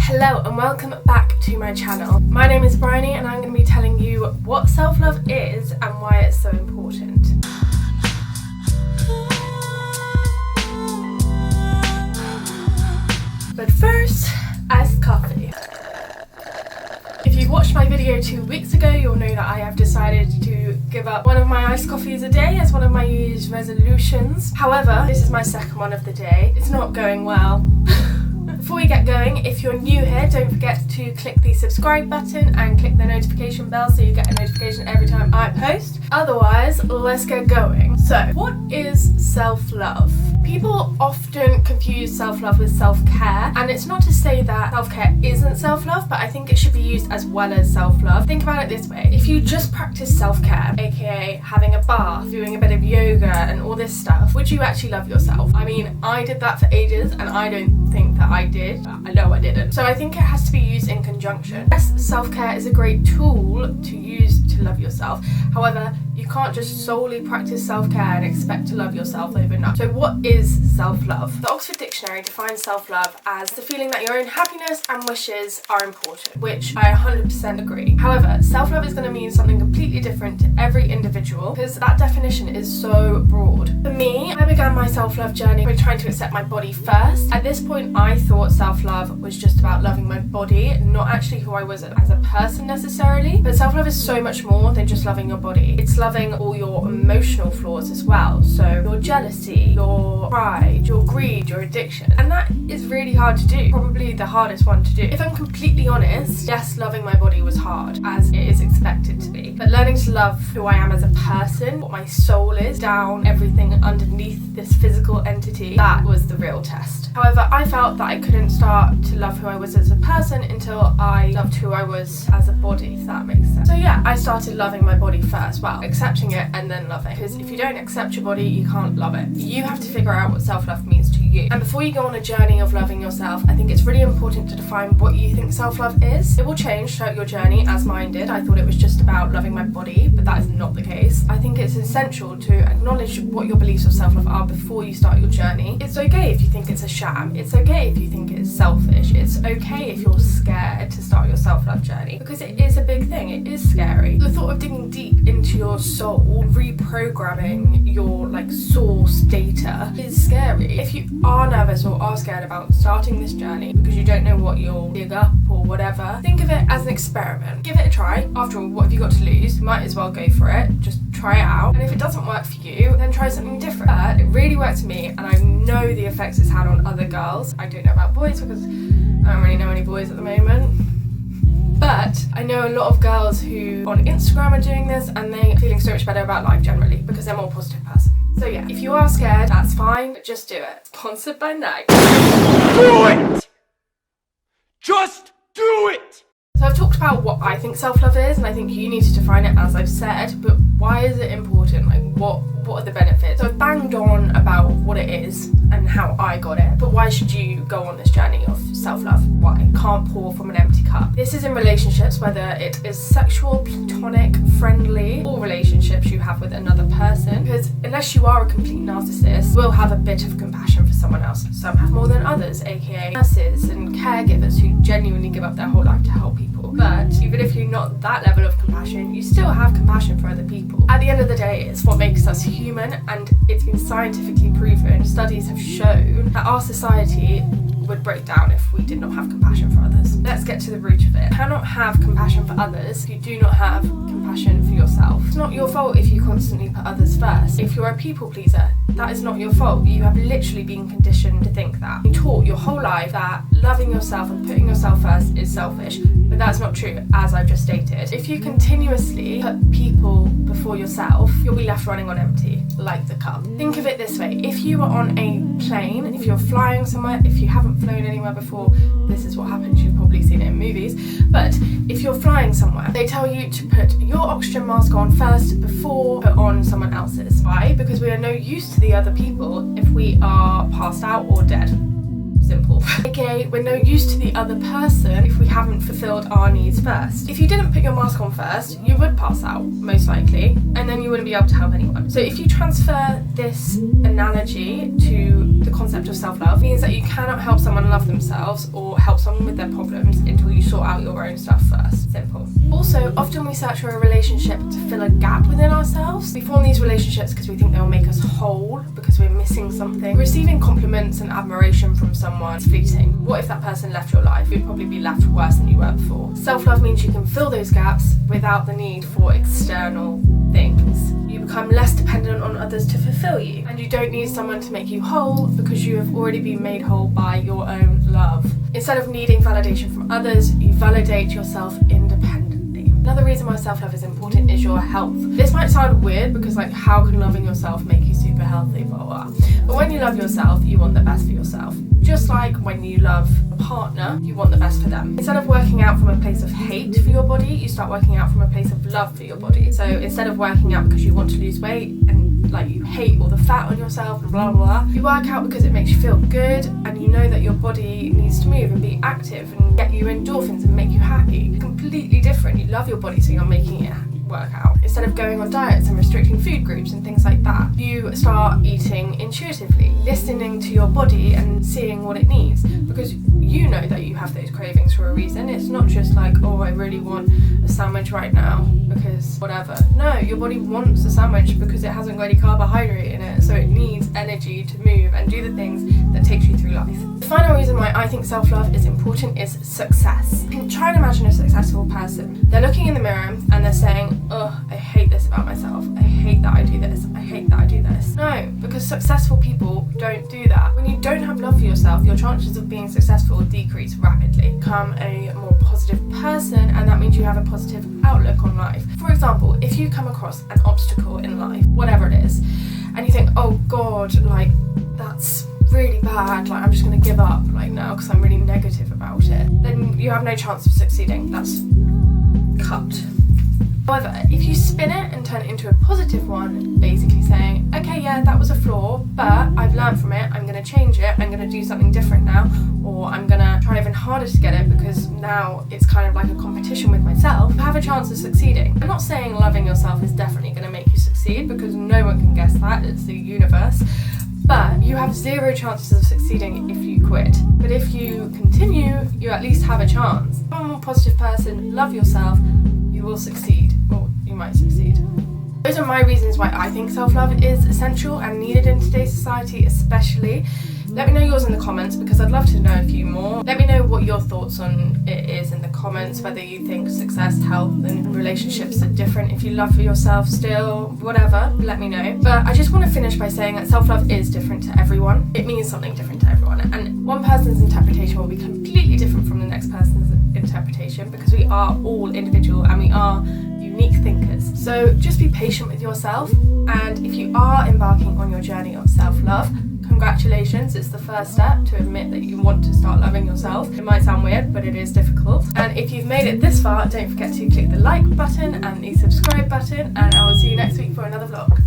Hello and welcome back to my channel. My name is Bryony and I'm going to be telling you what self-love is and why it's so important. But first, iced coffee. If you watched my video 2 weeks ago, you'll know that I have decided to give up one of my iced coffees a day as one of my New Year's resolutions. However, this is my second one of the day. It's not going well. Before we get going, if you're new here, don't forget to click the subscribe button and click the notification bell so you get a notification every time I post. Otherwise, let's get going. So, what is self-love? People often confuse self-love with self-care, and it's not to say that self-care isn't self-love, but I think it should be used as well as self-love. Think about it this way. If you just practice self-care, aka having a bath, doing a bit of yoga and all this stuff, would you actually love yourself? I mean, I did that for ages and I don't think that I did. I know I didn't. So I think it has to be used in conjunction. Yes, self-care is a great tool to use to love yourself. However, you can't just solely practice self-care and expect to love yourself overnight. So what is self-love? The Oxford Dictionary defines self-love as the feeling that your own happiness and wishes are important, which I 100% agree. However, self-love is going to mean something completely different to every individual because that definition is so broad. For me, I began my self-love journey by trying to accept my body first. At this point, I thought self-love was just about loving my body, not actually who I was as a person necessarily. But self-love is so much more than just loving your body. It's loving all your emotional flaws as well. So your jealousy, your pride, your greed, your addiction. And that is really hard to do. Probably the hardest one to do. If I'm completely honest, yes, loving my body was hard, as it is expected to be. But learning to love who I am as a person, what my soul is, down everything underneath this physical entity, that was the real test. However, I felt that I couldn't start to love who I was as a person until I loved who I was as a body, if that makes sense. So yeah, I started loving my body first. Well, accepting it and then loving it. Because if you don't accept your body, you can't love it. You have to figure out what self-love means to you. And before you go on a journey of loving yourself, I think it's really important to define what you think self-love is. It will change throughout your journey, as mine did. I thought it was just about loving my body, but that is not the case. I think it's essential to acknowledge what your beliefs of self-love are before you start your journey. It's okay if you think it's a sham. It's okay if you think it's selfish. It's okay if you're scared to start your self-love journey, because it is a big thing. It is scary. The thought of digging deep into your soul, reprogramming your source data is scary. If you are nervous or are scared about starting this journey because you don't know what you'll dig up or whatever, think of it as an experiment. Give it a try. After all, what have you got to lose? You might as well go for it. Just try it out. And if it doesn't work for you, then try something different. It really worked for me, and I know the effects it's had on other girls. I don't know about boys because I don't really know any boys at the moment. But I know a lot of girls who on Instagram are doing this and they're feeling so much better about life generally because they're a more positive person. So yeah, if you are scared, that's fine, but just do it. Sponsored by Nike. Do it! Just do it! So I've talked about what I think self-love is, and I think you need to define it as I've said, but why is it important? What are the benefits? So I've banged on about what it is and how I got it, but why should you go on this journey of self-love? Why? Can't pour from an empty cup. This is in relationships, whether it is sexual, platonic, friendly, or relationships you have with another person, because unless you are a complete narcissist, you will have a bit of compassion for someone else. Some have more than others, aka nurses and caregivers who genuinely give up their whole life to help people. But even if you're not that level of compassion, you still have compassion for other people. At the end of the day, it's what makes us human, and it's been scientifically proven. Studies have shown that our society would break down if we did not have compassion for others. Let's get to the root of it. You cannot have compassion for others if you do not have compassion for yourself. It's not your fault if you constantly put others first. If you're a people pleaser, that is not your fault. You have literally been conditioned to think that. You're taught your whole life that loving yourself and putting yourself first is selfish, but that's not true, as I've just stated. If you continuously put people before yourself, you'll be left running on empty, like the cup. Think of it this way. If you are on a plane, if you're flying somewhere, if you haven't flown anywhere before, this is what happens. You've probably seen it in movies. But if you're flying somewhere, they tell you to put your oxygen mask on first before put on someone else's. Why? Because we are no use to the other people if we are passed out or dead. Simple. AKA, we're no use to the other person if we haven't fulfilled our needs first. If you didn't put your mask on first, you would pass out, most likely, and then you wouldn't be able to help anyone. So if you transfer this analogy to the concept concept of self-love means that you cannot help someone love themselves or help someone with their problems until you sort out your own stuff first. Simple. Also, often we search for a relationship to fill a gap within ourselves. We form these relationships because we think they'll make us whole, because we're missing something. Receiving compliments and admiration from someone is fleeting. What if that person left your life? You'd probably be left worse than you were before. Self-love means you can fill those gaps without the need for external things. You become less dependent on others to fulfill you, and you don't need someone to make you whole because you have already been made whole by your own love. Instead of needing validation from others, you validate yourself independently. Another reason why self-love is important is your health. This might sound weird because like, how can loving yourself make you super healthy, blah, blah, blah. But when you love yourself, you want the best for yourself. Just like when you love a partner, you want the best for them. Instead of working out from a place of hate for your body, you start working out from a place of love for your body. So instead of working out because you want to lose weight and like you hate all the fat on yourself and blah, blah, blah, you work out because it makes you feel good and you know that your body needs to move and be active and get you endorphins and make you happy. Completely different. You love your body, so you're making it work out. Instead of going on diets and restricting food groups and things like that, you start eating intuitively, listening to your body and seeing what it needs, because you know that you have those cravings for a reason. It's not just like, oh, I really want a sandwich right now because whatever. No, your body wants a sandwich because it hasn't got any carbohydrate in it, so it needs energy to move and do the things that takes you through life. The final reason why I think self-love is important is success. Try and imagine a successful person. They're looking in the mirror and they're saying, oh, I hate this about myself. I hate that I do this. I hate that I do this. No, because successful people don't do that. When you don't have love for yourself, your chances of being successful decrease rapidly. Become a more positive person, and that means you have a positive outlook on life. For example, if you come across an obstacle in life, whatever it is, and you think, oh God, like that's really bad, like I'm just going to give up like now because I'm really negative about it, then you have no chance of succeeding. That's cut. However, if you spin it and turn it into a positive one, basically saying, okay, yeah, that was a flaw, but I've learned from it, I'm going to change it, I'm going to do something different now, or I'm going to try even harder to get it because now it's kind of like a competition with myself, you have a chance of succeeding. I'm not saying loving yourself is definitely going to make you succeed, because no one can guess that, it's the universe. But you have zero chances of succeeding if you quit. But if you continue, you at least have a chance. If you're a more positive person, love yourself, you will succeed, or you might succeed. Those are my reasons why I think self-love is essential and needed in today's society especially. Let me know yours in the comments because I'd love to know a few more. Let me know what your thoughts on it is in the comments, whether you think success, health and relationships are different. If you love for yourself still, whatever, let me know. But I just want to finish by saying that self-love is different to everyone. It means something different to everyone, and one person's interpretation will be completely different from the next person's interpretation because we are all individual and we are unique thinkers. So just be patient with yourself, and if you are embarking on your journey of self-love, congratulations, it's the first step to admit that you want to start loving yourself. It might sound weird, but it is difficult. And if you've made it this far, don't forget to click the like button and the subscribe button, and I will see you next week for another vlog.